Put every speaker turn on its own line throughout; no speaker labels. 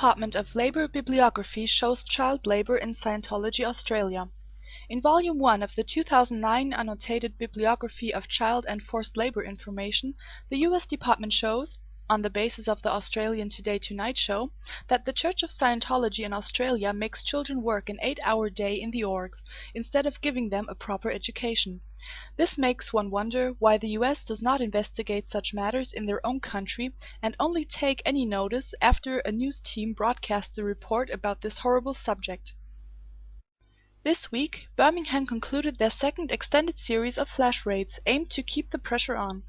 Department of Labour bibliography shows child labour in Scientology Australia. In Volume 1 of the 2009 Annotated Bibliography of Child and Forced Labour Information, the U.S. Department shows, on the basis of the Australian Today Tonight show, that the Church of Scientology in Australia makes children work an 8-hour day in the orgs, instead of giving them a proper education. This makes one wonder why the U.S. does not investigate such matters in their own country, and only take any notice after a news team broadcasts a report about this horrible subject. This week, Birmingham concluded their second extended series of flash raids aimed to keep the pressure on.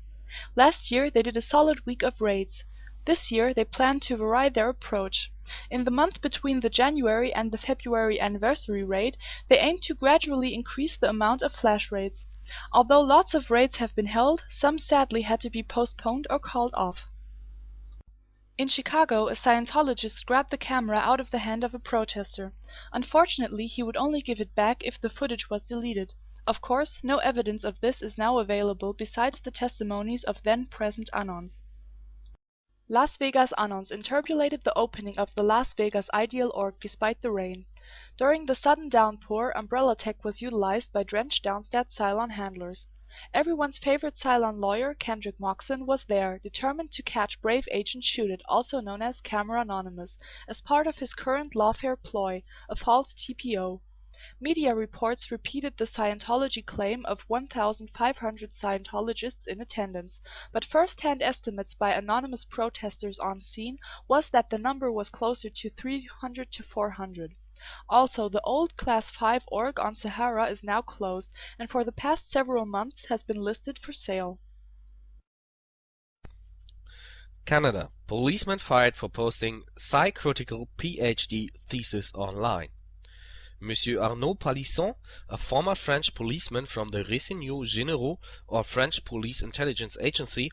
Last year they did a solid week of raids. This year they plan to vary their approach. In the month between the January and the February anniversary raid, they aim to gradually increase the amount of flash raids. Although lots of raids have been held, some sadly had to be postponed or called off. In Chicago, a Scientologist grabbed the camera out of the hand of a protester. Unfortunately, he would only give it back if the footage was deleted. Of course, no evidence of this is now available besides the testimonies of then-present Anons. Las Vegas Anons interpolated the opening of the Las Vegas Ideal Org despite the rain. During the sudden downpour, umbrella tech was utilized by drenched Downstadt Cylon handlers. Everyone's favorite Cylon lawyer, Kendrick Moxon, was there, determined to catch Brave Agent Shoot-It, also known as Camera Anonymous, as part of his current lawfare ploy, a false TPO. Media reports repeated the Scientology claim of 1,500 Scientologists in attendance, but first-hand estimates by anonymous protesters on scene was that the number was closer to 300 to 400. Also, the old Class 5 org on Sahara is now closed, and for the past several months has been listed for sale.
Canada. Policeman fired for posting psychotical PhD thesis online. Monsieur Arnaud Palisson, a former French policeman from the Renseignements Généraux, or French Police Intelligence Agency,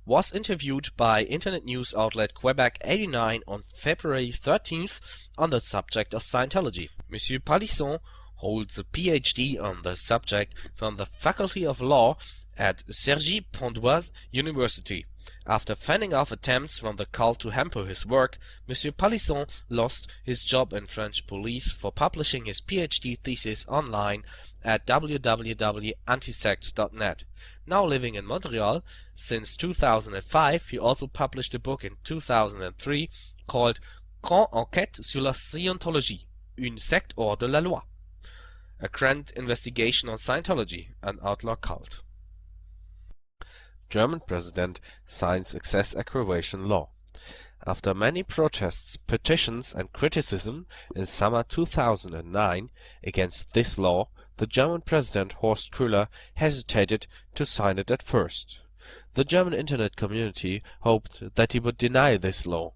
was interviewed by internet news outlet Quebec 89 on February 13th on the subject of Scientology. Monsieur Palisson holds a PhD on the subject from the Faculty of Law at Cergy-Pontoise University. After fending off attempts from the cult to hamper his work, Monsieur Palisson lost his job in French police for publishing his PhD thesis online at www.antisects.net. Now living in Montreal since 2005, he also published a book in 2003 called Grande Enquête sur la Scientologie, une secte hors de la loi, a grand investigation on Scientology, an outlaw cult. German president signs excess aggravation law. After many protests, petitions and criticism in summer 2009 against this law, the German president Horst Köhler hesitated to sign it at first. The German internet community hoped that he would deny this law,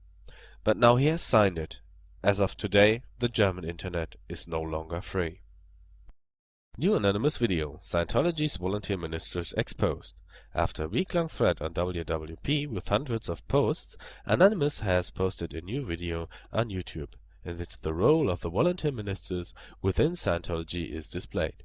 but now he has signed it. As of today, the German internet is no longer free. New anonymous video: Scientology's volunteer ministers exposed. After a week-long thread on WWP with hundreds of posts, Anonymous has posted a new video on YouTube, in which the role of the volunteer ministers within Scientology is displayed.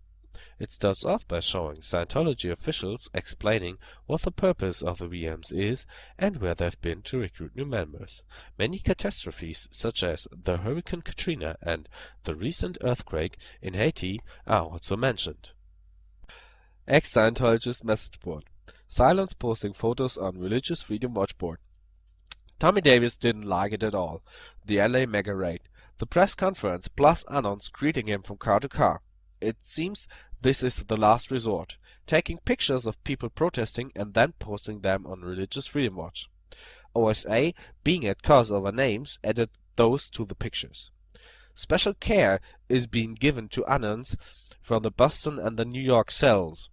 It starts off by showing Scientology officials explaining what the purpose of the VMs is and where they've been to recruit new members. Many catastrophes, such as the Hurricane Katrina and the recent earthquake in Haiti, are also mentioned. Ex-Scientologist message board. Silence posting photos on Religious Freedom Watch board. Tommy Davis didn't like it at all. The LA mega raid. The press conference plus Anons greeting him from car to car. It seems this is the last resort, taking pictures of people protesting and then posting them on Religious Freedom Watch. OSA, being at cause over names, added those to the pictures. Special care is being given to Anons from the Boston and the New York cells.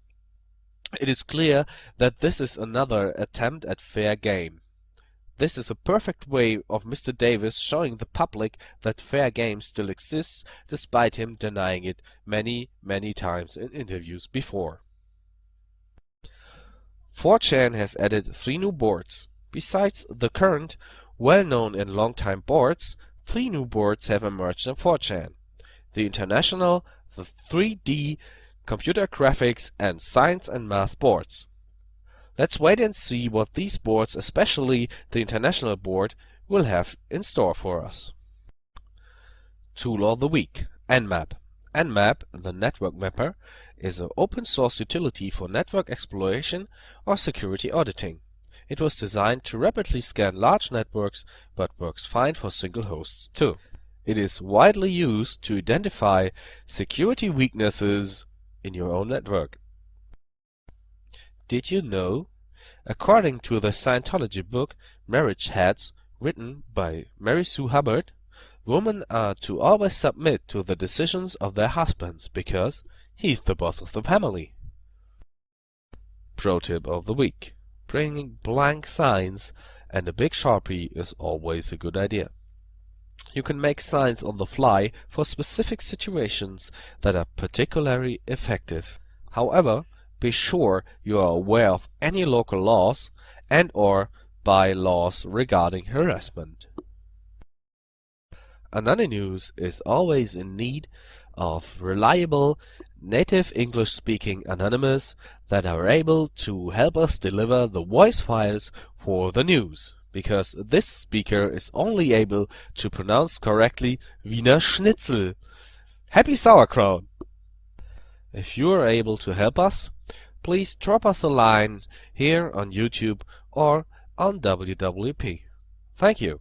It is clear that this is another attempt at fair game. This is a perfect way of Mr. Davis showing the public that fair game still exists, despite him denying it many, many times in interviews before. 4chan has added 3 new boards. Besides the current, well-known and long-time boards, 3 new boards have emerged in 4chan. The International, the 3D, Computer Graphics and Science and Math boards. Let's wait and see what these boards, especially the International board, will have in store for us. Tool of the Week: Nmap. Nmap, the network mapper, is an open source utility for network exploration or security auditing. It was designed to rapidly scan large networks, but works fine for single hosts too. It is widely used to identify security weaknesses in your own network. Did you know? According to the Scientology book Marriage Heads, written by Mary Sue Hubbard, women are to always submit to the decisions of their husbands because he's the boss of the family. Pro tip of the week: bringing blank signs and a big Sharpie is always a good idea. You can make signs on the fly for specific situations that are particularly effective. However, be sure you are aware of any local laws and/or bylaws regarding harassment. AnonyNews is always in need of reliable, native English-speaking anonymous that are able to help us deliver the voice files for the news, because this speaker is only able to pronounce correctly Wiener Schnitzel. Happy sauerkraut! If you are able to help us, please drop us a line here on YouTube or on WWP. Thank you.